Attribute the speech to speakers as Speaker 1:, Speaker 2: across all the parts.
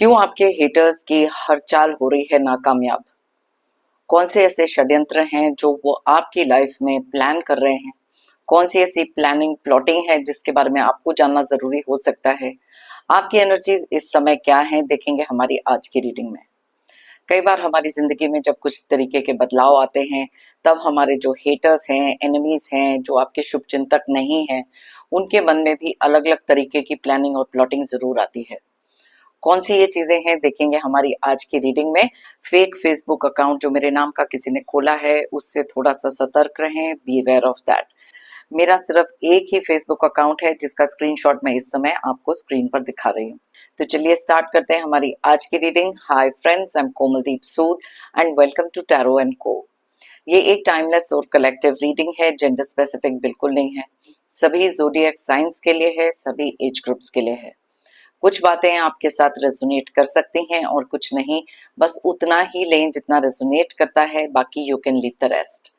Speaker 1: क्यों आपके हेटर्स की हर चाल हो रही है नाकामयाब? कौन से ऐसे षड्यंत्र हैं जो वो आपकी लाइफ में प्लान कर रहे हैं? कौन सी ऐसी प्लानिंग प्लॉटिंग है जिसके बारे में आपको जानना जरूरी हो सकता है? आपकी एनर्जीज इस समय क्या हैं, देखेंगे हमारी आज की रीडिंग में। कई बार हमारी जिंदगी में जब कुछ तरीके के बदलाव आते हैं, तब हमारे जो हेटर्स हैं, एनिमीज हैं, जो आपके शुभ चिंतक नहीं हैं, उनके मन में भी अलग अलग तरीके की प्लानिंग और प्लॉटिंग जरूर आती है। कौन सी ये चीजें हैं, देखेंगे हमारी आज की रीडिंग में। फेक फेसबुक अकाउंट जो मेरे नाम का किसी ने खोला है, उससे थोड़ा सा सतर्क रहें, बी अवेयर ऑफ दैट। मेरा सिर्फ एक ही फेसबुक अकाउंट है जिसका स्क्रीनशॉट मैं इस समय आपको स्क्रीन पर दिखा रही हूँ। तो चलिए स्टार्ट करते हैं हमारी आज की reading. Hi friends, I am Komaldeep Sood and welcome to tarot and co. ये एक टाइमलेस और कलेक्टिव रीडिंग है, जेंडर स्पेसिफिक बिल्कुल नहीं है। सभी ज़ोडिएक साइंस के लिए है, सभी एज ग्रुप्स के लिए है। कुछ बातें आपके साथ रेजोनेट कर सकती हैं और कुछ नहीं। बस उतना ही लें जितना रेजोनेट करता है, बाकी you can leave the rest.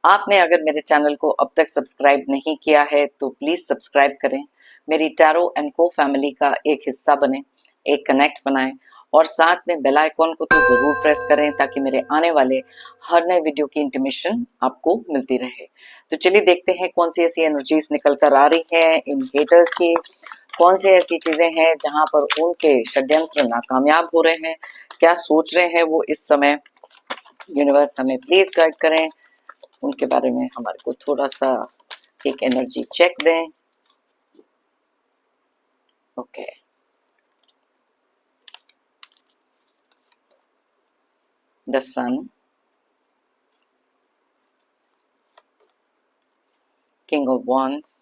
Speaker 1: आपने अगर मेरे चैनल को अब तक सब्सक्राइब नहीं किया है तो प्लीज सब्सक्राइब करें, मेरी टैरो एंड को फैमिली का एक हिस्सा बने, एक कनेक्ट बनाएं और साथ में बेल आइकॉन को तो जरूर प्रेस करें ताकि मेरे आने वाले हर नए वीडियो की इंटीमेशन आपको मिलती रहे। तो चलिए देखते हैं कौन सी ऐसी एनर्जीज निकल कर आ रही है इन हेटर्स की। कौन सी ऐसी चीजें हैं जहां पर उनके षड्यंत्र नाकामयाब हो रहे हैं, क्या सोच रहे हैं वो इस समय। यूनिवर्स हमें प्लीज गाइड करें, उनके बारे में हमारे को थोड़ा सा एक एनर्जी चेक दें। Okay, the sun, king of wands,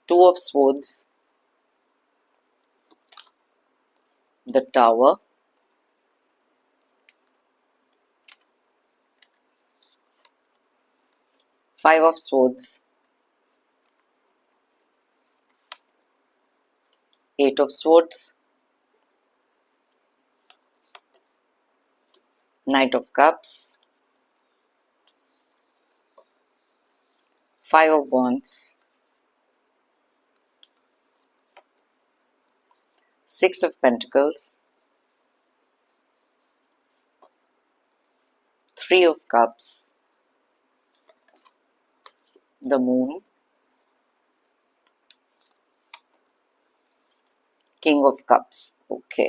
Speaker 1: two of swords, the tower, five of swords, eight of swords, knight of cups, five of wands, six of pentacles, three of cups, the moon, king of cups। Okay,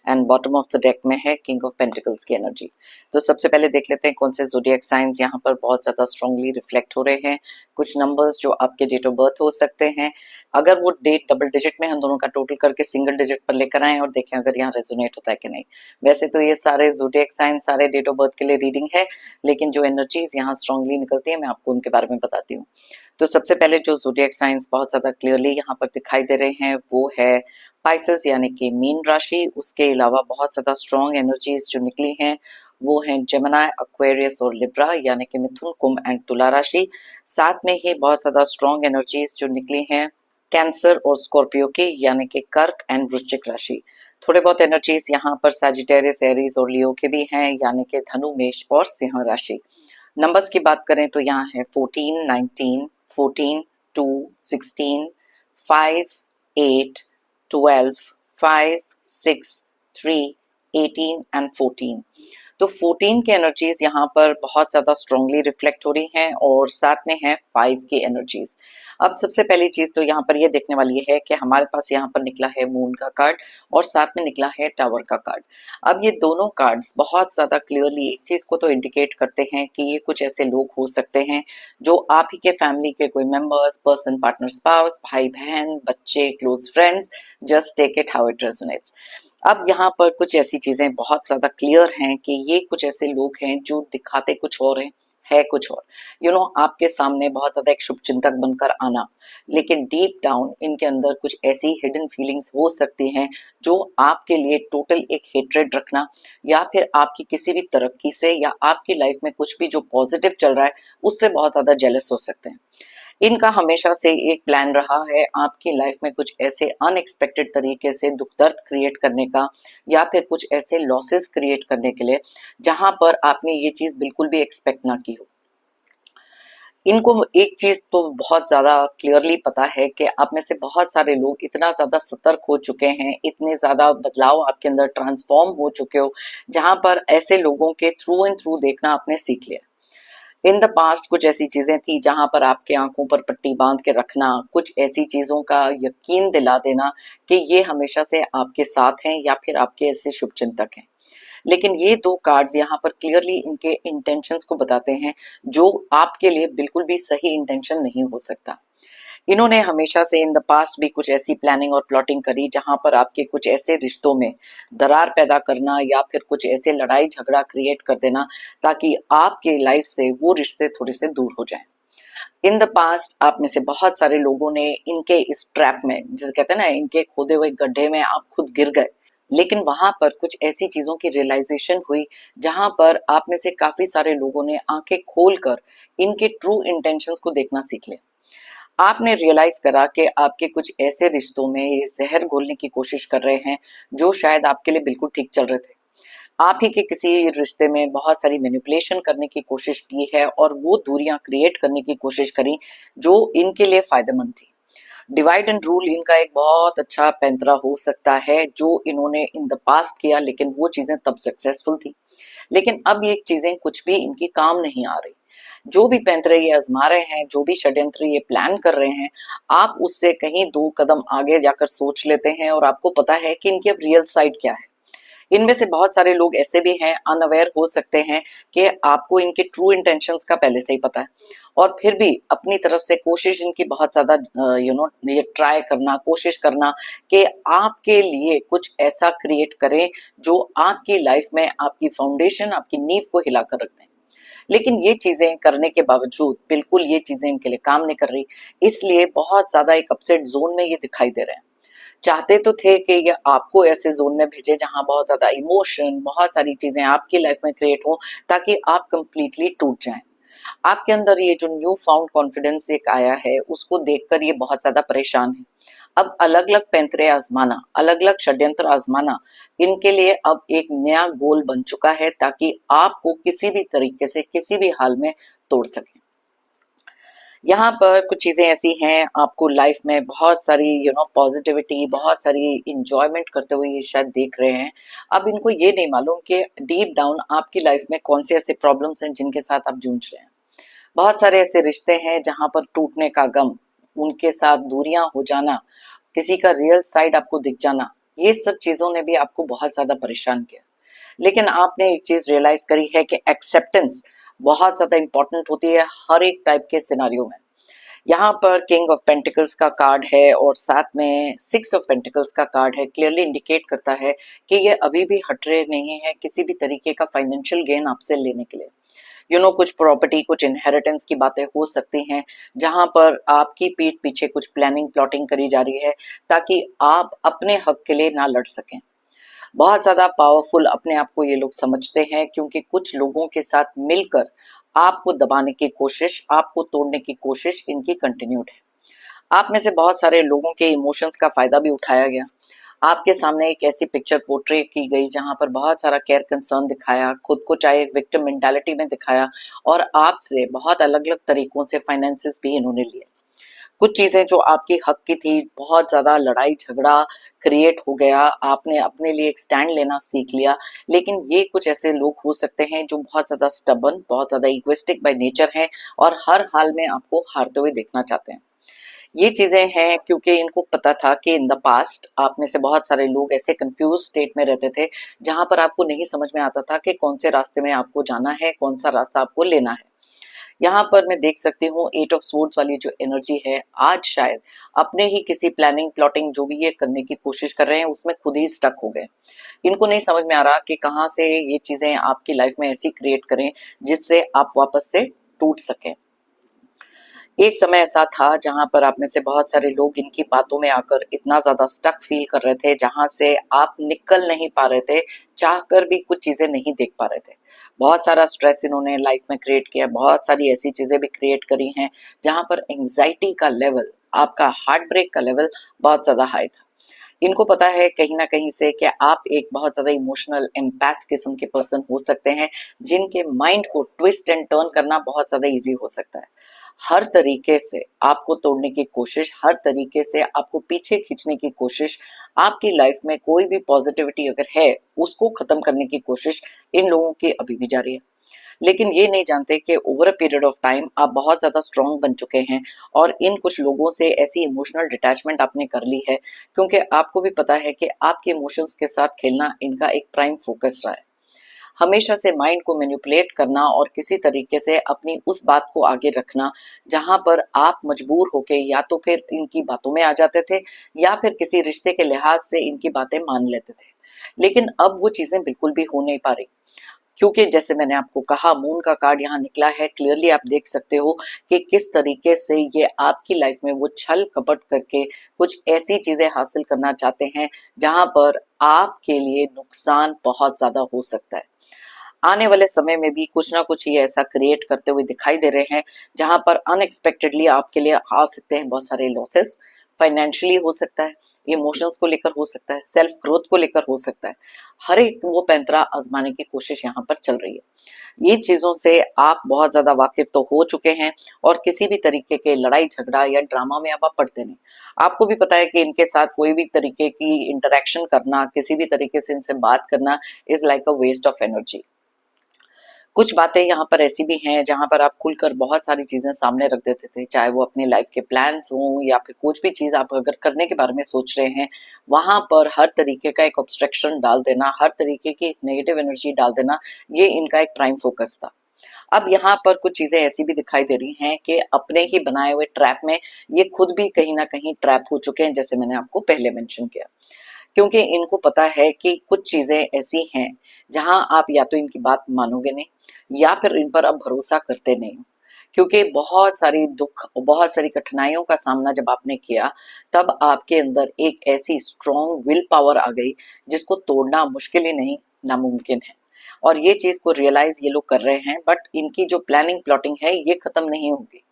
Speaker 1: and bottom of the deck में है king of pentacles की energy. तो सबसे पहले देख लेते हैं कौन से ज़ोडिएक साइंस यहाँ पर बहुत ज़्यादा स्ट्रांगली रिफ्लेक्ट हो रहे हैं। कुछ नंबर्स जो आपके डेट ऑफ बर्थ हो सकते हैं, अगर वो डेट डबल डिजिट में हम दोनों का टोटल करके सिंगल डिजिट पर लेकर आए और देखें अगर यहाँ रेजोनेट होता है कि नहीं। वैसे तो ये सारे ज़ोडिएक साइंस सारे डेट ऑफ बर्थ के लिए रीडिंग है, लेकिन जो एनर्जीज यहाँ स्ट्रांगली निकलती है मैं आपको उनके बारे में बताती हूँ। तो सबसे पहले जो ज़ोडिएक साइंस बहुत ज़्यादा क्लियरली यहाँ पर दिखाई दे रहे हैं वो है पाइसेस यानी कि मीन राशि। उसके अलावा बहुत ज़्यादा स्ट्रॉन्ग एनर्जीज जो निकली हैं वो हैं जेमिनी, एक्वेरियस और लिब्रा यानी कि मिथुन, कुंभ एंड तुला राशि। साथ में ही बहुत ज़्यादा स्ट्रॉन्ग एनर्जीज जो निकली हैं कैंसर और स्कॉर्पियो की यानी कि कर्क एंड वृश्चिक राशि। थोड़े बहुत एनर्जीज यहाँ पर सजिटेरियस, एरीज और लियो के भी हैं यानी कि धनु, मेष और सिंह राशि। नंबर्स की बात करें तो यहाँ है 14, 19, 14, 2, 16, 5, 8, 12, 5, 6, 3, 18 एंड 14। तो 14 की एनर्जीज यहाँ पर बहुत ज्यादा स्ट्रांगली रिफ्लेक्ट हो रही हैं और साथ में है 5 की एनर्जीज। अब सबसे पहली चीज तो यहाँ पर ये देखने वाली है कि हमारे पास यहाँ पर निकला है मून का कार्ड और साथ में निकला है टावर का कार्ड। अब ये दोनों कार्ड्स बहुत ज्यादा क्लियरली एक चीज को तो इंडिकेट करते हैं कि ये कुछ ऐसे लोग हो सकते हैं जो आप ही के फैमिली के कोई मेंबर्स, पर्सन, पार्टनर, स्पाउस, भाई बहन, बच्चे, close friends. Just take it how it resonates. अब यहाँ पर कुछ ऐसी चीजें बहुत ज्यादा क्लियर हैं कि ये कुछ ऐसे लोग हैं जो दिखाते कुछ और हैं, है कुछ और। आपके सामने बहुत ज्यादा एक शुभ चिंतक बनकर आना, लेकिन डीप डाउन इनके अंदर कुछ ऐसी हिडन फीलिंग्स हो सकती हैं जो आपके लिए टोटल एक हेट्रेड रखना या फिर आपकी किसी भी तरक्की से या आपकी लाइफ में कुछ भी जो पॉजिटिव चल रहा है उससे बहुत ज्यादा जेलस हो सकते हैं। इनका हमेशा से एक प्लान रहा है आपकी लाइफ में कुछ ऐसे अनएक्सपेक्टेड तरीके से दुख दर्द क्रिएट करने का या फिर कुछ ऐसे लॉसेस क्रिएट करने के लिए जहां पर आपने ये चीज बिल्कुल भी एक्सपेक्ट ना की हो। इनको एक चीज तो बहुत ज्यादा क्लियरली पता है कि आप में से बहुत सारे लोग इतना ज्यादा सतर्क हो चुके हैं, इतने ज्यादा बदलाव आपके अंदर ट्रांसफॉर्म हो चुके हो, जहां पर ऐसे लोगों के थ्रू एंड थ्रू देखना आपने सीख लिया। इन द पास्ट कुछ ऐसी चीजें थी जहां पर आपके आंखों पर पट्टी बांध के रखना, कुछ ऐसी चीजों का यकीन दिला देना कि ये हमेशा से आपके साथ हैं या फिर आपके ऐसे शुभचिंतक हैं। लेकिन ये दो कार्ड्स यहाँ पर क्लियरली इनके इंटेंशंस को बताते हैं, जो आपके लिए बिल्कुल भी सही इंटेंशन नहीं हो सकता। इन्होंने हमेशा से इन द पास्ट भी कुछ ऐसी प्लानिंग और प्लॉटिंग करी जहां पर आपके कुछ ऐसे रिश्तों में दरार पैदा करना या फिर कुछ ऐसे लड़ाई झगड़ा क्रिएट कर देना ताकि आपके लाइफ से वो रिश्ते थोड़े से दूर हो जाएं। इन द पास्ट आप में से बहुत सारे लोगों ने इनके इस ट्रैप में, जिसे कहते हैं ना, इनके खोदे हुए गड्ढे में आप खुद गिर गए, लेकिन वहां पर कुछ ऐसी चीजों की रियलाइजेशन हुई जहां पर आप में से काफी सारे लोगों ने आंखें खोलकर इनके ट्रू इंटेंशंस को देखना सीख लिया। आपने रियलाइज करा कि आपके कुछ ऐसे रिश्तों में ये जहर घोलने की कोशिश कर रहे हैं जो शायद आपके लिए बिल्कुल ठीक चल रहे थे। आप ही के किसी रिश्ते में बहुत सारी मैनिपुलेशन करने की कोशिश की है और वो दूरियां क्रिएट करने की कोशिश करी जो इनके लिए फायदेमंद थी। डिवाइड एंड रूल इनका एक बहुत अच्छा पैंतरा हो सकता है जो इन्होंने इन द पास्ट किया, लेकिन वो चीजें तब सक्सेसफुल थी। लेकिन अब ये चीजें कुछ भी इनकी काम नहीं आ रही। जो भी पैंतरे ये आजमा रहे हैं, जो भी षड्यंत्र ये प्लान कर रहे हैं, आप उससे कहीं दो कदम आगे जाकर सोच लेते हैं और आपको पता है कि इनकी अब रियल साइड क्या है। इनमें से बहुत सारे लोग ऐसे भी हैं, अनअवेयर हो सकते हैं कि आपको इनके ट्रू इंटेंशंस का पहले से ही पता है, और फिर भी अपनी तरफ से कोशिश इनकी बहुत ज्यादा ये ट्राई करना, कोशिश करना कि आपके लिए कुछ ऐसा क्रिएट करें जो आपकी लाइफ में आपकी फाउंडेशन, आपकी नींव को हिला कर रख दें। लेकिन ये चीजें करने के बावजूद बिल्कुल ये चीजें इनके लिए काम नहीं कर रही, इसलिए बहुत ज्यादा एक अपसेट जोन में ये दिखाई दे रहे हैं। चाहते तो थे कि ये आपको ऐसे जोन में भेजे जहां बहुत ज्यादा इमोशन, बहुत सारी चीजें आपकी लाइफ में क्रिएट हो ताकि आप कंप्लीटली टूट जाएं। आपके अंदर ये जो न्यू फाउंड कॉन्फिडेंस एक आया है उसको देखकर ये बहुत ज्यादा परेशान है। अब अलग अलग पैंतरे आजमाना, अलग अलग षड्यंत्र आजमाना इनके लिए अब एक नया गोल बन चुका है ताकि आपको किसी भी तरीके से किसी भी हाल में तोड़ सके। यहाँ पर कुछ चीजें ऐसी हैं, आपको लाइफ में बहुत सारी पॉजिटिविटी, बहुत सारी इंजॉयमेंट करते हुए ये शायद देख रहे हैं। अब इनको ये नहीं मालूम कि डीप डाउन आपकी लाइफ में कौन से ऐसे प्रॉब्लम्स हैं जिनके साथ आप जूझ रहे हैं। बहुत सारे ऐसे रिश्ते हैं जहां पर टूटने का गम, उनके साथ दूरियां हो जाना, किसी का रियल साइड आपको दिख जाना, ये सब चीजों ने भी आपको बहुत ज्यादा परेशान किया। लेकिन आपने एक चीज रियलाइज करी है कि एक्सेप्टेंस बहुत ज्यादा इंपॉर्टेंट होती है हर एक टाइप के सिनारियो में। यहाँ पर किंग ऑफ पेंटिकल्स का कार्ड है और साथ में सिक्स ऑफ पेंटिकल्स का कार्ड है, क्लियरली इंडिकेट करता है कि ये अभी भी हटरे नहीं है किसी भी तरीके का फाइनेंशियल गेन आपसे लेने के लिए। कुछ प्रॉपर्टी, कुछ इनहेरिटेंस की बातें हो सकती हैं जहां पर आपकी पीठ पीछे कुछ प्लानिंग प्लॉटिंग करी जा रही है ताकि आप अपने हक के लिए ना लड़ सकें। बहुत ज्यादा पावरफुल अपने आप को ये लोग समझते हैं क्योंकि कुछ लोगों के साथ मिलकर आपको दबाने की कोशिश, आपको तोड़ने की कोशिश इनकी कंटिन्यूड है। आप में से बहुत सारे लोगों के इमोशंस का फायदा भी उठाया गया। आपके सामने एक ऐसी पिक्चर पोर्ट्रे की गई जहां पर बहुत सारा केयर कंसर्न दिखाया, खुद को चाहे विक्टिम मेंटालिटी में दिखाया, और आपसे बहुत अलग अलग तरीकों से फाइनेंसेस भी इन्होंने लिए। कुछ चीजें जो आपकी हक की थी, बहुत ज्यादा लड़ाई झगड़ा क्रिएट हो गया, आपने अपने लिए एक स्टैंड लेना सीख लिया। लेकिन ये कुछ ऐसे लोग हो सकते हैं जो बहुत ज्यादा स्टबर्न, बहुत ज्यादा इगोइस्टिक बाय नेचर हैं और हर हाल में आपको हारते हुए देखना चाहते हैं। ये चीजें हैं क्योंकि इनको पता था कि इन द पास्ट आप में से बहुत सारे लोग ऐसे कंफ्यूज स्टेट में रहते थे जहां पर आपको नहीं समझ में आता था कि कौन से रास्ते में आपको जाना है, कौन सा रास्ता आपको लेना है। यहाँ पर मैं देख सकती हूँ एट ऑफ स्वॉर्ड्स वाली जो एनर्जी है, आज शायद अपने ही किसी प्लानिंग प्लॉटिंग जो भी ये करने की कोशिश कर रहे हैं उसमें खुद ही स्टक हो गए। इनको नहीं समझ में आ रहा कि कहाँ से ये चीजें आपकी लाइफ में ऐसी क्रिएट करें जिससे आप वापस से टूट सकें। एक समय ऐसा था जहां पर आप में से बहुत सारे लोग इनकी बातों में आकर इतना ज्यादा स्टक फील कर रहे थे जहां से आप निकल नहीं पा रहे थे, चाहकर भी कुछ चीजें नहीं देख पा रहे थे। बहुत सारा स्ट्रेस इन्होंने लाइफ में क्रिएट किया, बहुत सारी ऐसी चीजें भी क्रिएट करी हैं जहां पर एंग्जाइटी का लेवल, आपका हार्ट ब्रेक का लेवल बहुत ज्यादा हाई था। इनको पता है कहीं ना कहीं से कि आप एक बहुत ज्यादा इमोशनल एम्पैथ किस्म के पर्सन हो सकते हैं जिनके माइंड को ट्विस्ट एंड टर्न करना बहुत ज्यादा इजी हो सकता है। हर तरीके से आपको तोड़ने की कोशिश, हर तरीके से आपको पीछे खींचने की कोशिश, आपकी लाइफ में कोई भी पॉजिटिविटी अगर है उसको खत्म करने की कोशिश इन लोगों की अभी भी जारी है। लेकिन ये नहीं जानते कि over a period of time आप बहुत ज्यादा स्ट्रांग बन चुके हैं और इन कुछ लोगों से ऐसी इमोशनल डिटैचमेंट आपने कर ली है, क्योंकि आपको भी पता है कि आपके इमोशंस के साथ खेलना इनका एक प्राइम फोकस रहा है। हमेशा से माइंड को मैनिपुलेट करना और किसी तरीके से अपनी उस बात को आगे रखना जहां पर आप मजबूर होके या तो फिर इनकी बातों में आ जाते थे या फिर किसी रिश्ते के लिहाज से इनकी बातें मान लेते थे। लेकिन अब वो चीजें बिल्कुल भी हो नहीं पा रही, क्योंकि जैसे मैंने आपको कहा मून का कार्ड यहाँ निकला है। क्लियरली आप देख सकते हो कि किस तरीके से ये आपकी लाइफ में वो छल कपट करके कुछ ऐसी चीजें हासिल करना चाहते हैं जहां पर आपके लिए नुकसान बहुत ज्यादा हो सकता है। आने वाले समय में भी कुछ ना कुछ ये ऐसा क्रिएट करते हुए दिखाई दे रहे हैं जहां पर अनएक्सपेक्टेडली आपके लिए आ सकते हैं बहुत सारे लॉसेस। फाइनेंशियली हो सकता है, इमोशंस को लेकर हो सकता है, सेल्फ ग्रोथ को लेकर हो सकता है। हर एक वो पैंतरा आजमाने की कोशिश यहाँ पर चल रही है। ये चीजों से आप बहुत ज्यादा वाकिफ तो हो चुके हैं और किसी भी तरीके के लड़ाई झगड़ा या ड्रामा में अब आप पड़ते नहीं। आपको भी पता है कि इनके साथ कोई भी तरीके की इंटरेक्शन करना, किसी भी तरीके से इनसे बात करना is like a waste of energy. कुछ बातें यहाँ पर ऐसी भी हैं जहाँ पर आप खुलकर बहुत सारी चीजें सामने रख देते थे, चाहे वो अपनी लाइफ के प्लान्स हों या फिर कुछ भी चीज आप अगर करने के बारे में सोच रहे हैं, वहां पर हर तरीके का एक ऑब्स्ट्रक्शन डाल देना, हर तरीके की एक नेगेटिव एनर्जी डाल देना, ये इनका एक प्राइम फोकस था। अब यहाँ पर कुछ चीजें ऐसी भी दिखाई दे रही हैं कि अपने ही बनाए हुए ट्रैप में ये खुद भी कहीं ना कहीं ट्रैप हो चुके हैं, जैसे मैंने आपको पहले मेंशन किया। क्योंकि इनको पता है कि कुछ चीजें ऐसी हैं जहां आप या तो इनकी बात मानोगे नहीं या फिर इन पर अब भरोसा करते नहीं हो। क्योंकि बहुत सारी दुख, बहुत सारी कठिनाइयों का सामना जब आपने किया, तब आपके अंदर एक ऐसी स्ट्रॉन्ग विल पावर आ गई जिसको तोड़ना मुश्किल ही नहीं, नामुमकिन है। और ये चीज को रियलाइज ये लोग कर रहे हैं, बट इनकी जो प्लानिंग प्लॉटिंग है ये खत्म नहीं होगी।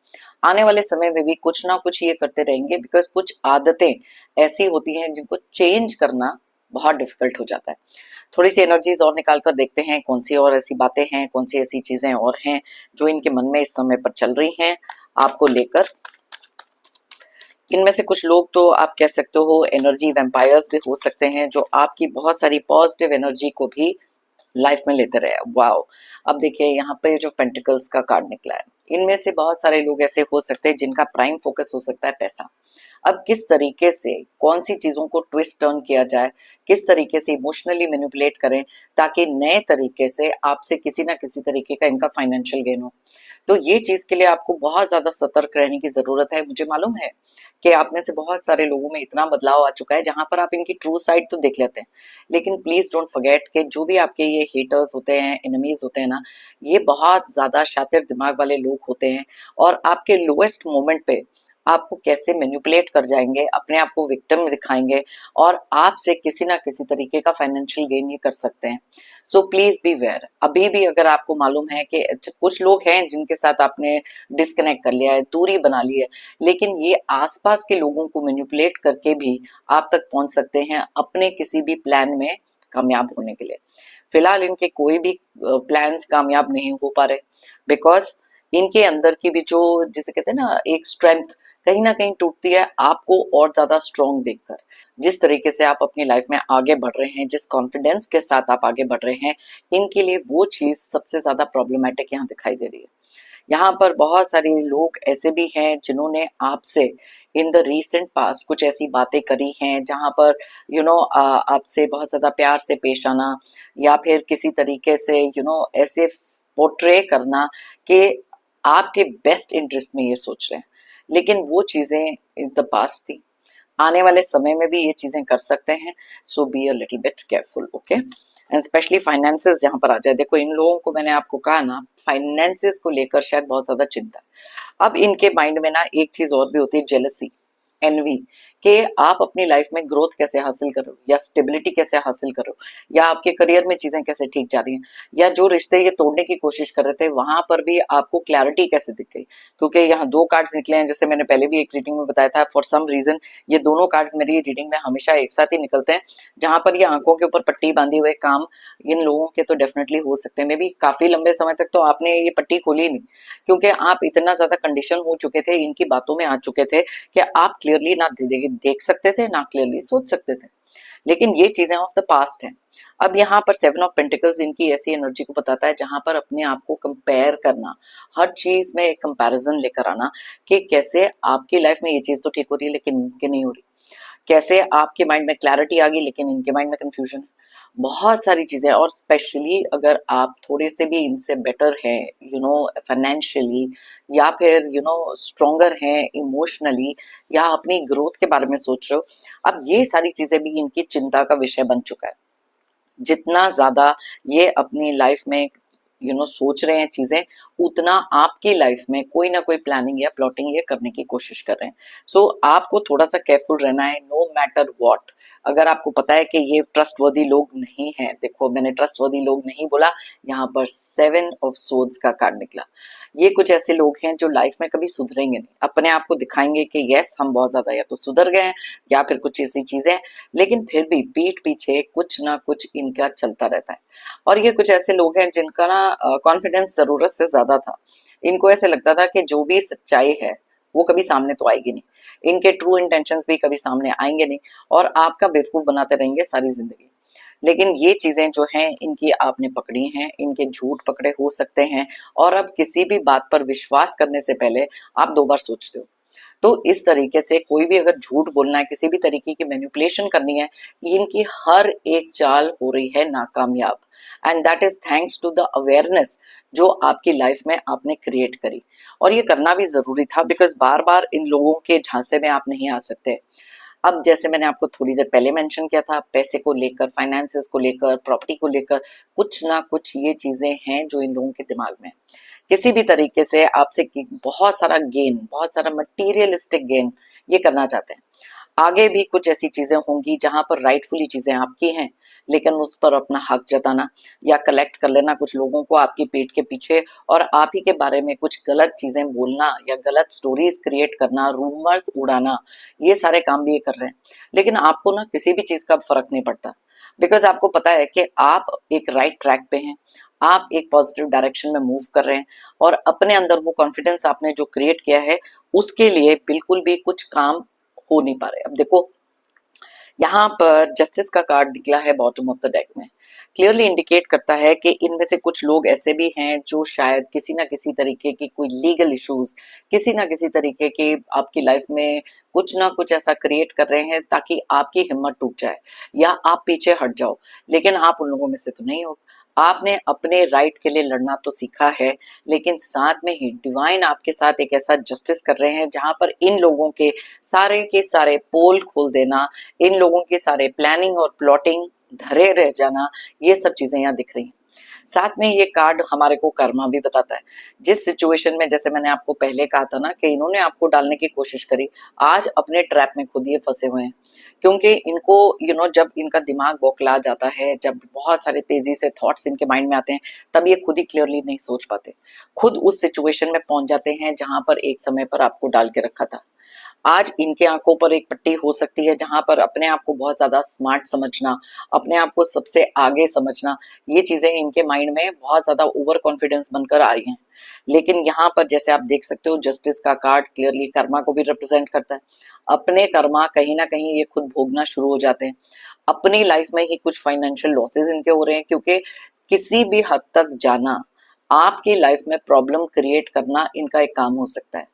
Speaker 1: आने वाले समय में भी कुछ ना कुछ ये करते रहेंगे, बिकॉज कुछ आदतें ऐसी होती हैं जिनको चेंज करना बहुत डिफिकल्ट हो जाता है। थोड़ी सी एनर्जीज और निकाल कर देखते हैं कौन सी और ऐसी बातें हैं, कौन सी ऐसी चीजें और हैं जो इनके मन में इस समय पर चल रही हैं आपको लेकर। इनमें से कुछ लोग तो आप कह सकते हो एनर्जी वैम्पायर्स भी हो सकते हैं, जो आपकी बहुत सारी पॉजिटिव एनर्जी को भी लाइफ में लेते रहे। वाओ! अब देखिए यहाँ पे जो पेंटिकल्स का कार्ड निकला है, इनमें से बहुत सारे लोग ऐसे हो सकते हैं जिनका प्राइम फोकस हो सकता है पैसा। अब किस तरीके से कौन सी चीजों को ट्विस्ट टर्न किया जाए, किस तरीके से इमोशनली मैनिपुलेट करें ताकि नए तरीके से आपसे किसी ना किसी तरीके का इनका फाइनेंशियल गेन हो। तो ये चीज के लिए आपको बहुत ज्यादा सतर्क रहने की जरूरत है। मुझे मालूम है कि आप में से बहुत सारे लोगों में इतना बदलाव आ चुका है जहां पर आप इनकी ट्रू साइड तो देख लेते हैं, लेकिन प्लीज डोंट फॉरगेट कि जो भी आपके ये हेटर्स होते हैं, एनिमीज होते हैं ना, ये बहुत ज्यादा शातिर दिमाग वाले लोग होते हैं और आपके लोएस्ट मोमेंट पे आपको कैसे मैनिपुलेट कर जाएंगे, अपने आप को विक्टिम दिखाएंगे और आपसे किसी ना किसी तरीके का फाइनेंशियल गेन ये कर सकते हैं। So please be aware. अभी भी अगर आपको मालूम है कि कुछ लोग हैं जिनके साथ आपने डिस्कनेक्ट कर लिया है, दूरी बना ली है, लेकिन ये आसपास के लोगों को मैनिपुलेट करके भी आप तक पहुंच सकते हैं अपने किसी भी प्लान में कामयाब होने के लिए। फिलहाल इनके कोई भी प्लान्स कामयाब नहीं हो पा रहे, बिकॉज इनके अंदर की भी जो, जिसे कहते हैं ना, एक स्ट्रेंथ कहीं ना कहीं टूटती है आपको और ज्यादा स्ट्रॉन्ग देखकर। जिस तरीके से आप अपनी लाइफ में आगे बढ़ रहे हैं, जिस कॉन्फिडेंस के साथ आप आगे बढ़ रहे हैं, इनके लिए वो चीज सबसे ज्यादा प्रॉब्लमेटिक यहाँ दिखाई दे रही है। यहाँ पर बहुत सारे लोग ऐसे भी हैं जिन्होंने आपसे इन द रीसेंट पास कुछ ऐसी बातें करी हैं जहां पर आपसे बहुत ज्यादा प्यार से पेश आना या फिर किसी तरीके से ऐसे पोर्ट्रे करना कि आपके बेस्ट इंटरेस्ट में ये सोच रहे हैं, लेकिन वो चीजें इन द पास्ट थी। आने वाले समय में भी ये चीजें कर सकते हैं। So be a little bit careful, okay. And specially finances जहां पर आ जाए, देखो इन लोगों को मैंने आपको कहा ना, फाइनेंसेस को लेकर शायद बहुत ज्यादा चिंता है। अब इनके माइंड में ना एक चीज और भी होती है, जेलसी, एनवी, कि आप अपनी लाइफ में ग्रोथ कैसे हासिल करो या स्टेबिलिटी कैसे हासिल करो या आपके करियर में चीजें कैसे ठीक जा रही हैं या जो रिश्ते ये तोड़ने की कोशिश कर रहे थे वहां पर भी आपको क्लैरिटी कैसे दिख गई। क्योंकि यहाँ दो कार्ड्स निकले हैं, जैसे मैंने पहले भी एक रीडिंग में बताया था, फॉर सम रीजन ये दोनों कार्ड्स मेरी रीडिंग में हमेशा एक साथ ही निकलते हैं। जहां पर ये आंखों के ऊपर पट्टी बांधे हुए काम इन लोगों के तो डेफिनेटली हो सकते हैं। मे बी काफी लंबे समय तक तो आपने ये पट्टी खोली ही नहीं, क्योंकि आप इतना ज्यादा कंडीशन हो चुके थे, इनकी बातों में आ चुके थे कि आप क्लियरली ना देख सकते थे ना क्लियरली सोच सकते थे। लेकिन ये चीजें ऑफ द पास्ट हैं। अब यहाँ पर सेवन ऑफ पेंटिकल्स इनकी ऐसी एनर्जी को बताता है जहां पर अपने आप को कंपेयर करना, हर चीज में एक कंपैरिजन लेकर आना कि कैसे आपकी लाइफ में ये चीज तो ठीक हो रही है लेकिन इनके नहीं हो रही, कैसे आपके माइंड में क्लैरिटी आ गई लेकिन इनके माइंड में कंफ्यूजन है। बहुत सारी चीजें, और स्पेशली अगर आप थोड़े से भी इनसे बेटर हैं फाइनेंशियली या फिर स्ट्रोंगर हैं इमोशनली या अपनी ग्रोथ के बारे में सोच रहे हो, अब ये सारी चीजें भी इनकी चिंता का विषय बन चुका है। जितना ज्यादा ये अपनी लाइफ में सोच रहे हैं चीजें, उतना आपकी लाइफ में कोई ना कोई प्लानिंग या प्लॉटिंग ये करने की कोशिश कर रहे हैं। सो आपको थोड़ा सा केयरफुल रहना है, नो मैटर व्हाट। अगर आपको पता है कि ये ट्रस्टवर्दी लोग नहीं है, देखो मैंने ट्रस्टवर्दी लोग नहीं बोला, यहाँ पर सेवन ऑफ सोर्ड्स का कार्ड निकला। ये कुछ ऐसे लोग हैं जो लाइफ में कभी सुधरेंगे नहीं, अपने आप को दिखाएंगे कि यस हम बहुत ज्यादा या तो सुधर गए हैं या फिर कुछ ऐसी चीजें, लेकिन फिर भी पीठ पीछे कुछ ना कुछ इनका चलता रहता है। और ये कुछ ऐसे लोग हैं जिनका ना कॉन्फिडेंस जरूरत से ज्यादा था। इनको ऐसे लगता था कि जो भी सच्चाई है वो कभी सामने तो आएगी नहीं, इनके ट्रू इंटेंशंस भी कभी सामने आएंगे नहीं, और आपका बेवकूफ बनाते रहेंगे सारी जिंदगी। लेकिन ये चीजें जो हैं इनकी आपने पकड़ी हैं, इनके झूठ पकड़े हो सकते हैं, और अब किसी भी बात पर विश्वास करने से पहले आप दो बार सोचते हो। तो इस तरीके से कोई भी अगर झूठ बोलना है, किसी भी तरीके की मैनिपुलेशन करनी है, इनकी हर एक चाल हो रही है नाकामयाब। And that is thanks to the awareness जो आपकी लाइफ में आपने क्रिएट करी। और ये करना भी जरूरी था, बिकॉज बार बार इन लोगों के झांसे में आप नहीं आ सकते। अब जैसे मैंने आपको थोड़ी देर पहले मेंशन किया था, पैसे को लेकर, फाइनेंसेस को लेकर, प्रॉपर्टी को लेकर कुछ ना कुछ ये चीजें हैं जो इन लोगों के दिमाग में, किसी भी तरीके से आपसे बहुत सारा गेन, बहुत सारा मटीरियलिस्टिक गेन ये करना चाहते हैं। आगे भी कुछ ऐसी चीजें होंगी जहां पर राइटफुली चीजें आपकी हैं, लेकिन उस पर अपना हक जताना या कलेक्ट कर लेना कुछ लोगों को आपकी पीठ के पीछे, और आप ही के बारे में कुछ गलत चीजें बोलना या गलत स्टोरीज क्रिएट करना, रूमर्स उड़ाना, ये सारे काम भी ये कर रहे हैं। लेकिन आपको ना किसी भी चीज का फर्क नहीं पड़ता, बिकॉज आपको पता है कि आप एक राइट ट्रैक पे हैं, आप एक पॉजिटिव डायरेक्शन में मूव कर रहे हैं, और अपने अंदर वो कॉन्फिडेंस आपने जो क्रिएट किया है उसके लिए बिल्कुल भी कुछ काम हो नहीं पा रहे। अब देखो यहाँ पर जस्टिस का कार्ड निकला है बॉटम ऑफ द डेक में, क्लियरली इंडिकेट करता है कि इनमें से कुछ लोग ऐसे भी हैं जो शायद किसी ना किसी तरीके की कोई लीगल इश्यूज, किसी ना किसी तरीके की आपकी लाइफ में कुछ ना कुछ ऐसा क्रिएट कर रहे हैं ताकि आपकी हिम्मत टूट जाए या आप पीछे हट जाओ। लेकिन आप उन लोगों में से तो नहीं हो। आपने अपने राइट के लिए लड़ना तो सीखा है, लेकिन साथ में ही डिवाइन आपके साथ एक ऐसा जस्टिस कर रहे हैं जहां पर इन लोगों के सारे पोल खोल देना, इन लोगों के सारे प्लानिंग और प्लॉटिंग धरे रह जाना, ये सब चीजें यहाँ दिख रही हैं। साथ में ये कार्ड हमारे को कर्मा भी बताता है। जिस सिचुएशन में, जैसे मैंने आपको पहले कहा था ना कि इन्होंने आपको डालने की कोशिश करी, आज अपने ट्रैप में खुद ये फंसे हुए हैं। क्योंकि इनको जब इनका दिमाग बौखला जाता है, जब बहुत सारे तेजी से थॉट्स इनके माइंड में आते हैं, तब ये खुद ही क्लियरली नहीं सोच पाते, खुद उस सिचुएशन में पहुंच जाते हैं जहां पर एक समय पर आपको डाल के रखा था। आज इनके आंखों पर एक पट्टी हो सकती है जहां पर अपने आप को बहुत ज्यादा स्मार्ट समझना, अपने आप को सबसे आगे समझना, ये चीजें इनके माइंड में बहुत ज्यादा ओवर कॉन्फिडेंस बनकर आ रही हैं। लेकिन यहाँ पर जैसे आप देख सकते हो, जस्टिस का कार्ड क्लियरली कर्मा को भी रिप्रेजेंट करता है। अपने कर्मा कहीं ना कहीं ये खुद भोगना शुरू हो जाते हैं। अपनी लाइफ में ही कुछ फाइनेंशियल लॉसेस इनके हो रहे हैं, क्योंकि किसी भी हद तक जाना, आपकी लाइफ में प्रॉब्लम क्रिएट करना इनका एक काम हो सकता है।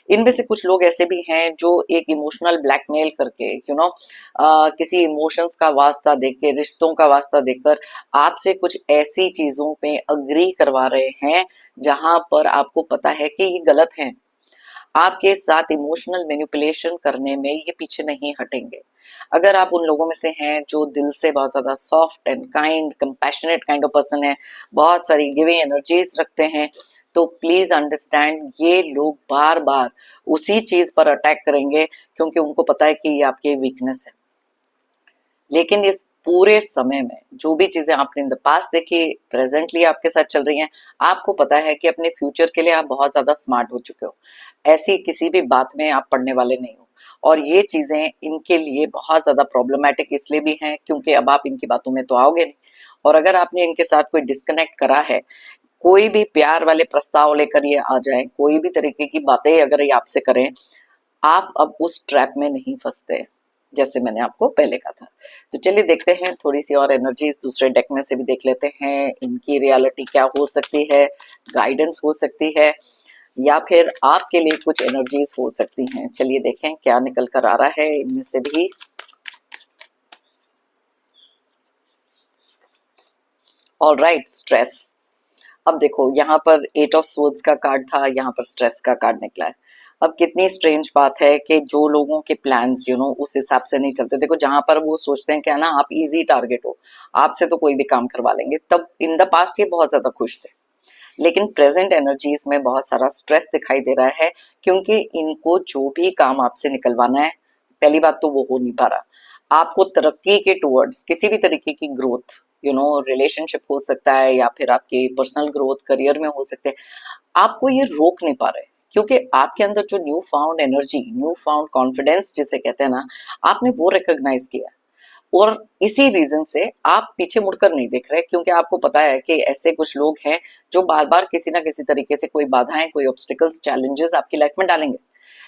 Speaker 1: इनमें से कुछ लोग ऐसे भी हैं जो एक इमोशनल ब्लैकमेल करके किसी इमोशंस का वास्ता देके, रिश्तों का वास्ता देकर आपसे कुछ ऐसी चीजों पे अग्री करवा रहे हैं जहां पर आपको पता है कि ये गलत है। आपके साथ इमोशनल मैनिपुलेशन करने में ये पीछे नहीं हटेंगे। अगर आप उन लोगों में से हैं जो दिल से बहुत ज्यादा soft and kind, compassionate kind of person है, बहुत सारी गिविंग एनर्जीज रखते हैं, तो प्लीज अंडरस्टैंड ये लोग बार बार उसी चीज पर अटैक करेंगे क्योंकि उनको पता है कि ये आपकी वीकनेस है। लेकिन इस पूरे समय में जो भी चीजें आपने इन द पास्ट देखी, प्रेजेंटली आपके साथ चल रही हैं, आपको पता है कि अपने फ्यूचर के लिए आप बहुत ज्यादा स्मार्ट हो चुके हो। ऐसी किसी भी बात में आप पढ़ने वाले नहीं हो। और ये चीजें इनके लिए बहुत ज्यादा प्रॉब्लमैटिक इसलिए भी हैं क्योंकि अब आप इनकी बातों में तो आओगे नहीं। और अगर आपने इनके साथ कोई डिस्कनेक्ट करा है, कोई भी प्यार वाले प्रस्ताव लेकर ये आ जाए, कोई भी तरीके की बातें अगर ये आपसे करें, आप अब उस ट्रैप में नहीं फंसते, जैसे मैंने आपको पहले कहा था। तो चलिए देखते हैं थोड़ी सी और एनर्जीज दूसरे डेक में से भी देख लेते हैं, इनकी रियलिटी क्या हो सकती है, गाइडेंस हो सकती है, या फिर आपके लिए कुछ एनर्जीज हो सकती हैं। चलिए देखें क्या निकल कर आ रहा है इनमें से भी। Alright, stress. अब देखो यहाँ पर 8 ऑफ स्वॉर्ड्स का कार्ड था, यहाँ पर स्ट्रेस का कार्ड निकला है। अब कितनी स्ट्रेंज बात है कि जो लोगों के प्लान्स उस हिसाब से नहीं चलते। देखो जहां पर वो सोचते हैं क्या ना, आप इजी टारगेट हो, आपसे तो कोई भी काम करवा लेंगे, तब इन द पास्ट ये बहुत ज्यादा खुश थे। लेकिन प्रेजेंट एनर्जीज में बहुत सारा स्ट्रेस दिखाई दे रहा है क्योंकि इनको जो भी काम आपसे निकलवाना है, पहली बात तो वो हो नहीं पा रहा। आपको तरक्की के टुवर्ड्स किसी भी तरीके की ग्रोथ, रिलेशनशिप हो सकता है या फिर आपके पर्सनल ग्रोथ करियर में हो सकते हैं, आपको ये रोक नहीं पा रहे क्योंकि आपके अंदर जो new found energy, new found confidence जिसे कहते हैं ना, आपने वो रिकॉग्नाइज किया। और इसी रीजन से आप पीछे मुड़कर नहीं देख रहे क्योंकि आपको पता है कि ऐसे कुछ लोग हैं जो बार बार किसी ना किसी तरीके से कोई बाधाएं, कोई ऑब्स्टिकल्स, चैलेंजेस आपकी लाइफ में डालेंगे,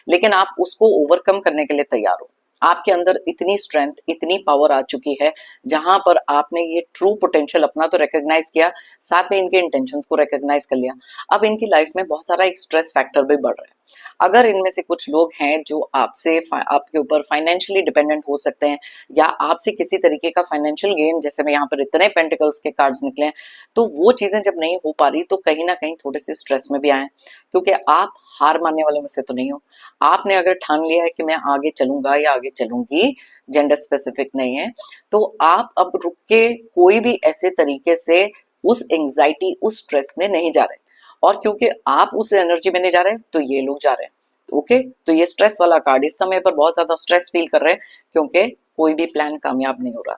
Speaker 1: लेकिन आप उसको ओवरकम करने के लिए तैयार हो। आपके अंदर इतनी स्ट्रेंथ, इतनी पावर आ चुकी है जहां पर आपने ये ट्रू पोटेंशियल अपना तो रिकॉग्नाइज किया, साथ में इनके इंटेंशंस को रिकॉग्नाइज कर लिया। अब इनकी लाइफ में बहुत सारा एक स्ट्रेस फैक्टर भी बढ़ रहा है। अगर इनमें से कुछ लोग हैं जो आपके ऊपर फाइनेंशियली डिपेंडेंट हो सकते हैं या आपसे किसी तरीके का फाइनेंशियल गेन, जैसे मैं यहाँ पर इतने पेंटिकल्स के कार्ड्स निकले हैं, तो वो चीजें जब नहीं हो पा रही तो कहीं ना कहीं थोड़े से स्ट्रेस में भी आए, क्योंकि आप हार मानने वालों में से तो नहीं हो। आपने अगर ठान लिया है कि मैं आगे चलूंगा या आगे चलूंगी, जेंडर स्पेसिफिक नहीं है, तो आप अब रुक के कोई भी ऐसे तरीके से उस एंजाइटी, उस स्ट्रेस में नहीं जा रहे। और क्योंकि आप उस एनर्जी में नहीं जा रहे तो ये लोग जा रहे हैं। ओके, तो ये स्ट्रेस वाला कार्ड, इस समय पर बहुत ज्यादा स्ट्रेस फील कर रहे हैं क्योंकि कोई भी प्लान कामयाब नहीं हो रहा।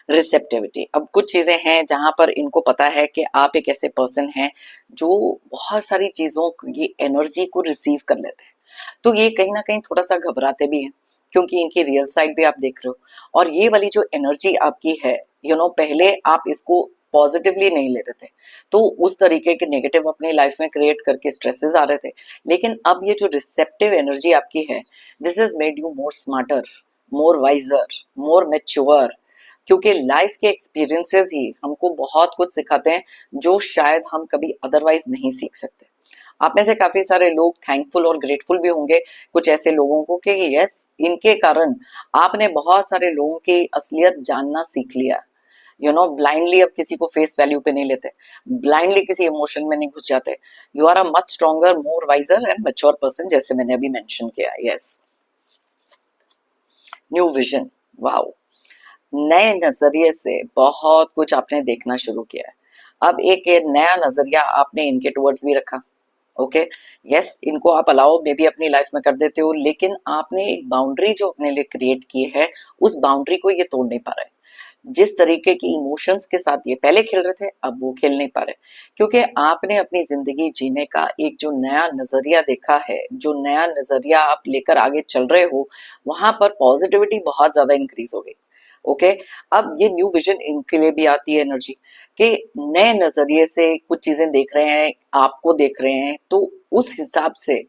Speaker 1: रिसेप्टिविटी, अब कुछ चीजें हैं जहां पर इनको पता है कि आप एक ऐसे पर्सन हैं जो बहुत सारी चीजों की एनर्जी को रिसीव कर लेते हैं, तो ये कहीं ना कहीं थोड़ा सा घबराते भी हैं क्योंकि इनकी रियल साइड भी आप देख रहे हो। और ये वाली जो एनर्जी आपकी है, पहले आप इसको पॉजिटिवली नहीं ले रहे थे, तो उस तरीके के नेगेटिव अपनी लाइफ में क्रिएट करके स्ट्रेसेस आ रहे थे। लेकिन अब ये जो रिसेप्टिव एनर्जी आपकी है, this is made you more smarter, more wiser, more mature, क्योंकि लाइफ के एक्सपीरियंसेस ही हमको बहुत कुछ सिखाते हैं जो शायद हम कभी अदरवाइज नहीं सीख सकते। आप में से काफी सारे लोग थैंकफुल और ग्रेटफुल भी होंगे कुछ ऐसे लोगों को कि यस, इनके कारण आपने बहुत सारे लोगों की असलियत जानना सीख लिया। ब्लाइंडली अब किसी को फेस वैल्यू पे नहीं लेते, ब्लाइंडली किसी इमोशन में नहीं घुस जाते। You are a much stronger, more wiser and mature person, जैसे मैंने अभी मेंशन किया। यस, न्यू विजन, वाओ, नए नजरिए से बहुत कुछ आपने देखना शुरू किया है। अब एक नया नजरिया आपने इनके टुवर्ड्स भी रखा। ओके, यस, इनको आप अलाउ मे बी अपनी लाइफ में कर देते हो, लेकिन आपने एक बाउंड्री जो अपने लिए क्रिएट की है, उस बाउंड्री को ये तोड़ नहीं पा रहे। जिस तरीके की इमोशंस के साथ ये पहले खेल रहे थे, अब वो खेल नहीं पा रहे, क्योंकि आपने अपनी जिंदगी जीने का एक जो नया नजरिया देखा है, जो नया नजरिया आप लेकर आगे चल रहे हो, वहां पर पॉजिटिविटी बहुत ज्यादा इंक्रीज हो गई। ओके, अब ये न्यू विजन इनके लिए भी आती है एनर्जी कि नए नजरिए से कुछ चीजें देख रहे हैं, आपको देख रहे हैं, तो उस हिसाब से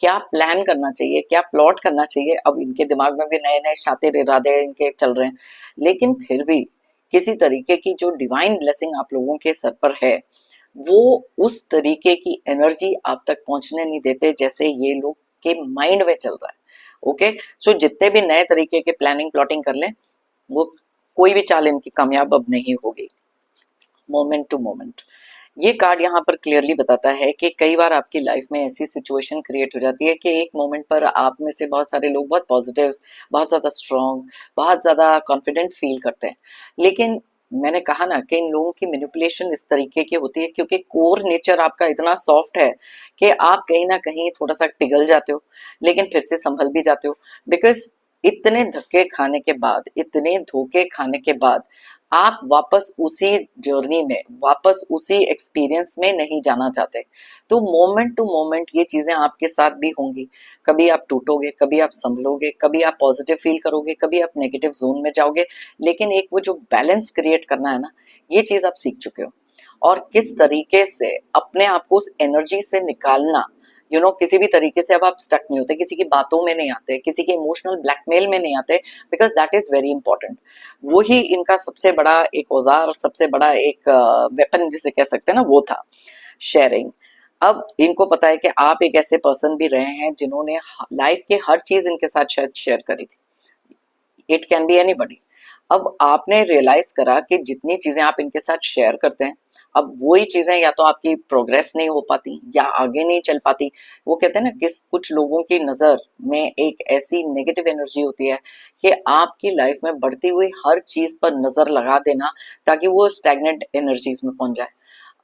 Speaker 1: क्या प्लान करना चाहिए, क्या प्लॉट करना चाहिए, अब इनके दिमाग में भी नए नए शातिर इरादे इनके चल रहे हैं। लेकिन फिर भी किसी तरीके की जो डिवाइन ब्लेसिंग आप लोगों के सर पर है, वो उस तरीके की एनर्जी आप तक पहुंचने नहीं देते जैसे ये लोग के माइंड में चल रहा है। ओके, सो जितने भी नए तरीके के प्लानिंग प्लॉटिंग कर लें, वो कोई भी चाल इनकी कामयाब अब नहीं होगी। मोमेंट टू मोमेंट, ये कार्ड यहाँ पर क्लियरली बताता है कि कई बार आपकी लाइफ में ऐसी सिचुएशन क्रिएट हो जाती है कि एक मोमेंट पर आप में से बहुत सारे लोग बहुत पॉजिटिव, बहुत ज्यादा स्ट्रॉन्ग, बहुत ज्यादा कॉन्फिडेंट फील करते हैं, लेकिन मैंने कहा ना कि इन लोगों की मैनिपुलेशन इस तरीके की होती है क्योंकि कोर नेचर आपका इतना सॉफ्ट है कि आप कहीं ना कहीं थोड़ा सा पिघल जाते हो, लेकिन फिर से संभल भी जाते हो। बिकॉज इतने धक्के खाने के बाद, इतने धोखे खाने के बाद आप वापस उसी जर्नी में, वापस उसी एक्सपीरियंस में नहीं जाना चाहते। तो मोमेंट टू मोमेंट ये चीजें आपके साथ भी होंगी। कभी आप टूटोगे, कभी आप संभलोगे, कभी आप पॉजिटिव फील करोगे, कभी आप नेगेटिव जोन में जाओगे, लेकिन एक वो जो बैलेंस क्रिएट करना है ना, ये चीज आप सीख चुके हो। और किस तरीके से अपने आप को उस एनर्जी से निकालना, किसी भी तरीके से अब आप स्टक नहीं होते, किसी की बातों में नहीं आते, किसी के इमोशनल ब्लैकमेल में नहीं आते, because that is very important. वही इनका सबसे बड़ा एक औजार, सबसे बड़ा एक वेपन जिसे कह सकते हैं ना, वो था शेयरिंग। अब इनको पता है कि आप एक ऐसे पर्सन भी रहे हैं जिन्होंने लाइफ के हर चीज इनके साथ शायद शेयर करी थी। It can be anybody. अब आपने रियलाइज करा कि जितनी चीजें आप इनके साथ शेयर करते हैं, अब वही चीजें या तो आपकी प्रोग्रेस नहीं हो पाती या आगे नहीं चल पाती। वो कहते हैं ना कि कुछ लोगों की नजर में एक ऐसी नेगेटिव एनर्जी होती है कि आपकी लाइफ में बढ़ती हुई हर चीज पर नजर लगा देना ताकि वो स्टैग्नेंट एनर्जीज में पहुंच जाए।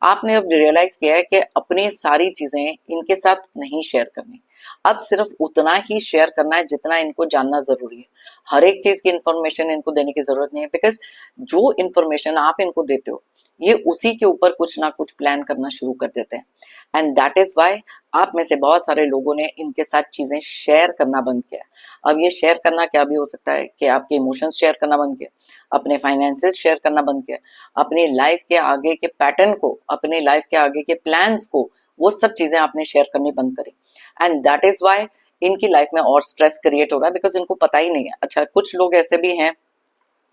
Speaker 1: आपने अब रियलाइज किया है कि अपनी सारी चीजें इनके साथ नहीं शेयर करनी। अब सिर्फ उतना ही शेयर करना है जितना इनको जानना जरूरी है। हर एक चीज की इंफॉर्मेशन इनको देने की जरूरत नहीं है, बिकॉज जो इंफॉर्मेशन आप इनको देते हो ये उसी के ऊपर कुछ ना कुछ प्लान करना शुरू कर देते हैं। एंड दैट इज वाई आप में से बहुत सारे लोगों ने इनके साथ चीजें शेयर करना बंद किया। अब ये शेयर करना क्या भी हो सकता है कि आपके इमोशंस शेयर करना बंद किया, अपने फाइनेंसेस शेयर करना बंद किया, अपनी लाइफ के आगे के पैटर्न को, अपने लाइफ के आगे के प्लान्स को, वो सब चीजें आपने शेयर करनी बंद करी। एंड दैट इज वाई इनकी लाइफ में और स्ट्रेस क्रिएट हो रहा है, बिकॉज इनको पता ही नहीं है। अच्छा, कुछ लोग ऐसे भी हैं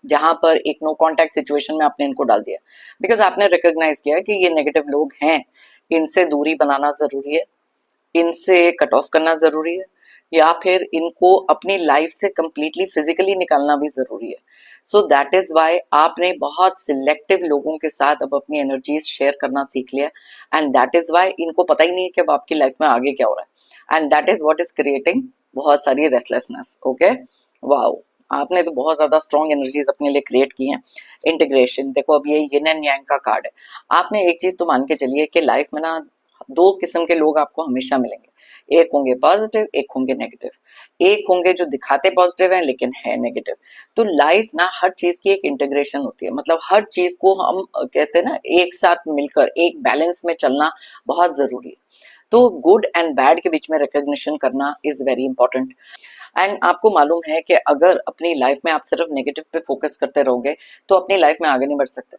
Speaker 1: जहां पर एक नो कांटेक्ट सिचुएशन में आपने इनको डाल दिया, बिकॉज आपने रिकॉग्नाइज किया कि ये नेगेटिव लोग हैं, इनसे दूरी बनाना जरूरी है, इनसे कट ऑफ करना जरूरी है, या फिर इनको अपनी लाइफ से कंप्लीटली फिजिकली निकालना भी जरूरी है। सो दैट इज वाई आपने बहुत सिलेक्टिव लोगों के साथ अब अपनी एनर्जीज शेयर करना सीख लिया। एंड दैट इज वाई इनको पता ही नहीं है कि अब आपकी लाइफ में आगे क्या हो रहा है। And that is what is creating बहुत सारी रेस्टलेसनेस। ओके, वाओ, आपने तो बहुत ज्यादा स्ट्रॉन्ग एनर्जीज अपने लिए क्रिएट की हैं। इंटीग्रेशन देखो, अब ये यिन एंड यांग का कार्ड है। आपने एक चीज तो मान के चलिए कि लाइफ में ना दो किस्म के लोग आपको हमेशा मिलेंगे, एक होंगे पॉजिटिव, एक होंगे नेगेटिव। एक होंगे जो दिखाते पॉजिटिव है लेकिन है नेगेटिव। तो लाइफ ना हर चीज की एक इंटीग्रेशन होती है, मतलब हर चीज को हम कहते हैं ना एक साथ मिलकर एक बैलेंस में चलना बहुत जरूरी है। तो गुड एंड बैड के बीच में रिकॉग्निशन करना इज वेरी इंपॉर्टेंट। एंड आपको मालूम है कि अगर अपनी लाइफ में आप सिर्फ नेगेटिव पे फोकस करते रहोगे तो अपनी लाइफ में आगे नहीं बढ़ सकते।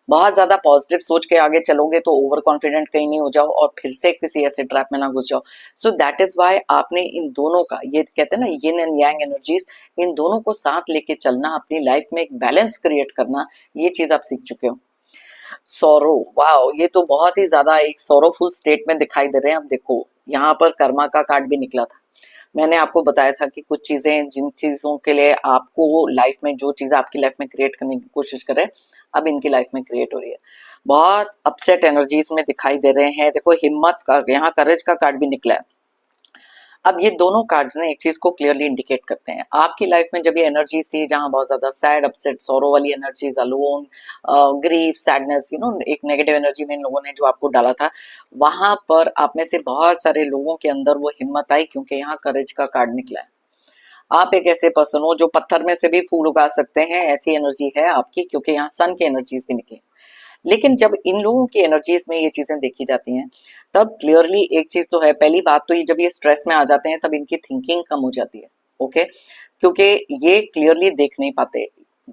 Speaker 1: बहुत ज्यादा पॉजिटिव सोच के आगे चलोगे तो ओवर कॉन्फिडेंट कहीं नहीं हो जाओ और फिर से किसी ऐसे ट्रैप में ना घुस जाओ। सो दैट इज वाई आपने इन दोनों का, ये कहते हैं ना यिन एंड यांग एनर्जीज, इन दोनों को साथ लेके चलना, अपनी लाइफ में एक बैलेंस क्रिएट करना, ये चीज आप सीख चुके हो। सौरो, वाओ, ये तो बहुत ही ज्यादा एक सौरोफुल स्टेट में दिखाई दे रहे हैं। अब देखो यहाँ पर कर्मा का कार्ड भी निकला था। मैंने आपको बताया था कि कुछ चीजें, जिन चीजों के लिए आपको लाइफ में, जो चीज आपकी लाइफ में क्रिएट करने की कोशिश करे, अब इनकी लाइफ में क्रिएट हो रही है। बहुत अपसेट एनर्जीज में दिखाई दे रहे हैं। देखो हिम्मत का, यहाँ करेज का कार्ड भी निकला है। अब ये दोनों कार्ड्स ने एक चीज को क्लियरली इंडिकेट करते हैं, आपकी लाइफ में जब ये एनर्जी थी जहां बहुत ज्यादा सैड, अपसेट, सौरो वाली एनर्जीज, अलोन, ग्रीफ, सैडनेस, एक नेगेटिव एनर्जी में इन लोगों ने जो आपको डाला था, वहां पर आप में से बहुत सारे लोगों के अंदर वो हिम्मत आई क्योंकि यहाँ करेज का कार्ड निकला है। आप एक ऐसे पर्सन हो जो पत्थर में से भी फूल उगा सकते हैं, ऐसी एनर्जी है आपकी, क्योंकि यहाँ सन की एनर्जीज भी निकली। लेकिन जब इन लोगों की एनर्जीज में ये चीजें देखी जाती हैं, तब क्लियरली एक चीज तो है, पहली बात तो ये जब ये स्ट्रेस में आ जाते हैं तब इनकी थिंकिंग कम हो जाती है। ओके, क्योंकि ये क्लियरली देख नहीं पाते,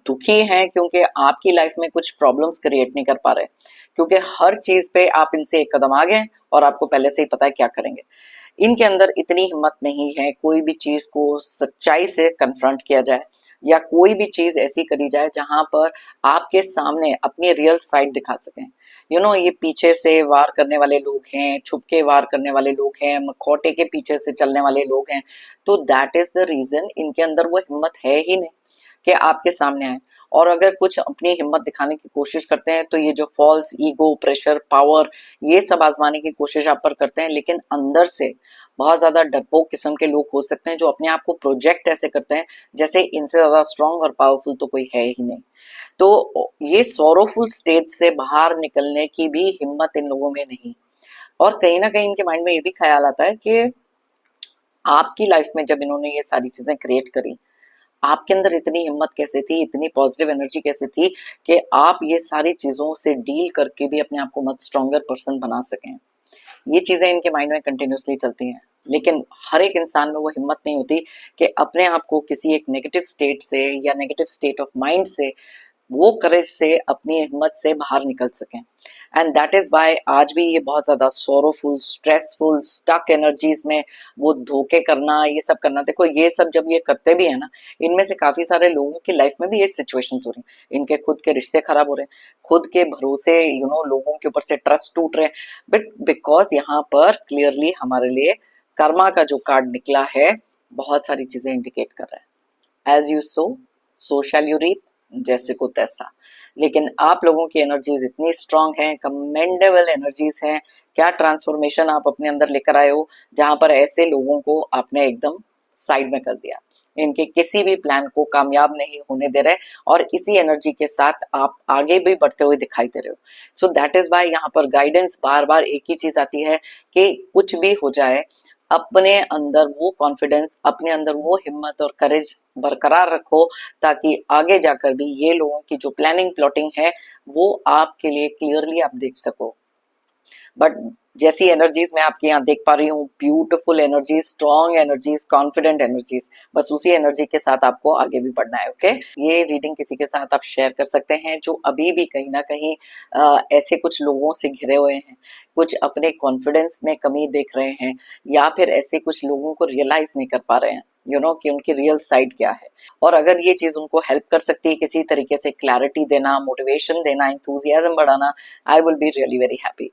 Speaker 1: दुखी हैं क्योंकि आपकी लाइफ में कुछ प्रॉब्लम्स क्रिएट नहीं कर पा रहे, क्योंकि हर चीज पे आप इनसे एक कदम आगे हैं और आपको पहले से ही पता है क्या करेंगे। इनके अंदर इतनी हिम्मत नहीं है कोई भी चीज को सच्चाई से कन्फ्रंट किया जाए, या कोई भी चीज ऐसी करी जाए जहां पर आपके सामने अपनी रियल साइड दिखा सकें। ये पीछे से वार करने वाले लोग हैं, छुप के वार करने वाले लोग हैं, मखौटे के पीछे से चलने वाले लोग हैं। तो दैट इज द रीजन इनके अंदर वो हिम्मत है ही नहीं कि आपके सामने आए। और अगर कुछ अपनी हिम्मत दिखाने की कोशिश करते हैं तो ये जो फॉल्स ईगो, प्रेशर, पावर, ये सब आजमाने की कोशिश आप पर करते हैं, लेकिन अंदर से बहुत ज्यादा डरपोक किस्म के लोग हो सकते हैं जो अपने आप को प्रोजेक्ट ऐसे करते हैं जैसे इनसे ज्यादा स्ट्रांग और पावरफुल तो कोई है ही नहीं। तो ये सोरोफुल स्टेट से बाहर निकलने की भी हिम्मत इन लोगों में नहीं। और कहीं ना कहीं इनके माइंड में ये भी ख्याल आता है कि आपकी लाइफ में जब इन्होंने ये सारी चीजें क्रिएट करी, आपके अंदर इतनी हिम्मत कैसे थी, इतनी पॉजिटिव एनर्जी कैसे थी कि आप ये सारी चीजों से डील करके भी अपने आप को मत स्ट्रॉन्गर पर्सन बना सकें। ये चीजें इनके माइंड में कंटिन्यूसली चलती हैं, लेकिन हर एक इंसान में वो हिम्मत नहीं होती कि अपने आप को किसी एक नेगेटिव स्टेट से या नेगेटिव स्टेट ऑफ माइंड से, वो करेज से, अपनी हिम्मत से बाहर निकल सकें। एंड दैट इज वाई आज भी ये बहुत ज्यादा सोरोफुल, स्ट्रेसफुल, स्टक एनर्जीज में वो धोखे करना, ये सब करना, देखो ये सब जब ये करते भी है ना, इनमें से काफी सारे लोगों की लाइफ में भी ये सिचुएशंस हो रही हैं, इनके खुद के रिश्ते खराब हो रहे हैं, खुद के भरोसे लोगों के ऊपर से ट्रस्ट टूट रहे हैं, बट बिकॉज यहाँ पर क्लियरली हमारे लिए कर्मा का जो कार्ड निकला है, बहुत सारी चीजें इंडिकेट कर रहा है। As you sow shall you reap, जैसे को तैसा। लेकिन आप लोगों की एनर्जीज इतनी स्ट्रांग हैं, कमेंडेबल एनर्जीज हैं, क्या ट्रांसफॉर्मेशन आप अपने अंदर लेकर आए हो, जहां पर ऐसे लोगों को आपने एकदम साइड में कर दिया, इनके किसी भी प्लान को कामयाब नहीं होने दे रहे, और इसी एनर्जी के साथ आप आगे भी बढ़ते हुए दिखाई दे रहे हो। सो दैट इज वाई यहाँ पर गाइडेंस बार बार एक ही चीज आती है कि कुछ भी हो जाए, अपने अंदर वो कॉन्फिडेंस, अपने अंदर वो हिम्मत और करेज बरकरार रखो, ताकि आगे जाकर भी ये लोगों की जो प्लानिंग प्लॉटिंग है वो आपके लिए क्लियरली आप देख सको। बट जैसी एनर्जीज मैं आपके यहाँ देख पा रही हूँ, beautiful energies, strong energies, confident energies, बस उसी एनर्जी के साथ आपको आगे भी बढ़ना है। ओके, ये रीडिंग किसी के साथ आप शेयर कर सकते हैं जो अभी भी कहीं ना कहीं ऐसे कुछ लोगों से घिरे हुए हैं, कुछ अपने कॉन्फिडेंस में कमी देख रहे हैं, या फिर ऐसे कुछ लोगों को रियलाइज नहीं कर पा रहे हैं कि उनकी रियल साइड क्या है। और अगर ये चीज उनको हेल्प कर सकती है किसी तरीके से, क्लैरिटी देना, मोटिवेशन देना, इंथुजियाज्म बढ़ाना, I will be really very happy.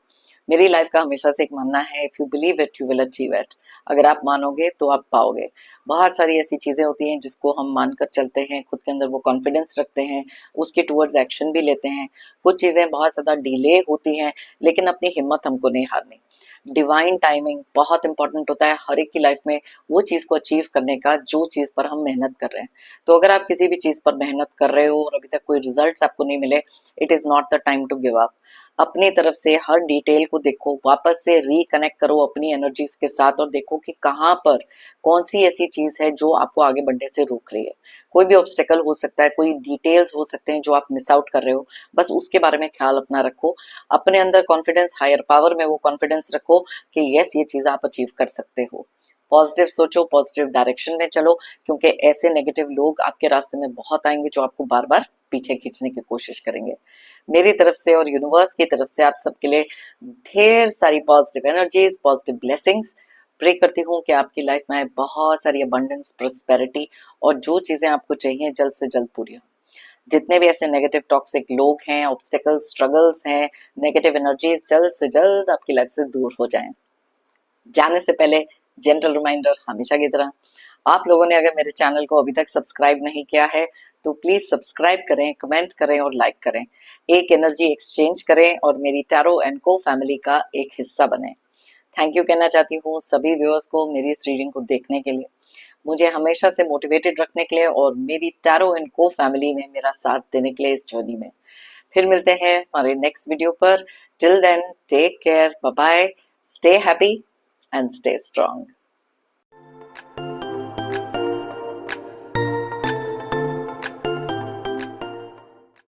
Speaker 1: मेरी लाइफ का हमेशा से एक मानना है, if you believe it you will achieve it. अगर आप मानोगे तो आप पाओगे। बहुत सारी ऐसी चीजें होती हैं जिसको हम मानकर चलते हैं, खुद के अंदर वो कॉन्फिडेंस रखते हैं, उसके टुवर्ड्स एक्शन भी लेते हैं। कुछ चीजें बहुत ज्यादा डिले होती हैं, लेकिन अपनी हिम्मत हमको नहीं हारनी। डिवाइन टाइमिंग बहुत इंपॉर्टेंट होता है हर एक की लाइफ में, वो चीज को अचीव करने का जो चीज पर हम मेहनत कर रहे हैं। तो अगर आप किसी भी चीज पर मेहनत कर रहे हो और अभी तक कोई रिजल्ट्स आपको नहीं मिले, it is not the time to give up. अपनी तरफ से हर डिटेल को देखो, वापस से रिकनेक्ट करो अपनी एनर्जीज के साथ, और देखो कि कहाँ पर कौन सी ऐसी चीज है जो आपको आगे बढ़ने से रोक रही है। कोई भी ऑब्स्टेकल हो सकता है, कोई डिटेल्स हो सकते हैं जो आप मिस आउट कर रहे हो, बस उसके बारे में ख्याल अपना रखो। अपने अंदर कॉन्फिडेंस, हायर पावर में वो कॉन्फिडेंस रखो कि यस, ये चीज आप अचीव कर सकते हो। पॉजिटिव सोचो, पॉजिटिव डायरेक्शन में चलो, क्योंकि ऐसे नेगेटिव लोग आपके रास्ते में बहुत आएंगे जो आपको बार बार पीछे खींचने की कोशिश करेंगे। मेरी तरफ से और यूनिवर्स की तरफ से आप सबके लिए ढेर सारी positive energies, positive blessings. Pray करती हूँ कि आपकी लाइफ में बहुत सारी अबंडेंस, प्रोस्पेरिटी, और जो चीजें आपको चाहिए जल्द से जल्द पूरी हो। जितने भी ऐसे नेगेटिव टॉक्सिक लोग हैं, ऑब्स्टेकल्स, स्ट्रगल्स हैं, नेगेटिव एनर्जीज जल्द से जल्द आपकी लाइफ से दूर हो जाएं। जाने से पहले जेंटल रिमाइंडर हमेशा की तरह, आप लोगों ने अगर मेरे चैनल को अभी तक सब्सक्राइब नहीं किया है तो प्लीज सब्सक्राइब करें, कमेंट करें और लाइक करें। एक एनर्जी एक्सचेंज करें और मेरी टैरो एंड को फैमिली का एक हिस्सा बने। थैंक यू कहना चाहती हूँ सभी व्यूअर्स को मेरी इस रीडिंग को देखने के लिए, मुझे हमेशा से मोटिवेटेड रखने के लिए, और मेरी टैरो एंड को फैमिली में मेरा साथ देने के लिए इस जर्नी में। फिर मिलते हैं हमारे नेक्स्ट वीडियो पर। Till then, take care, bye bye, stay happy and stay strong.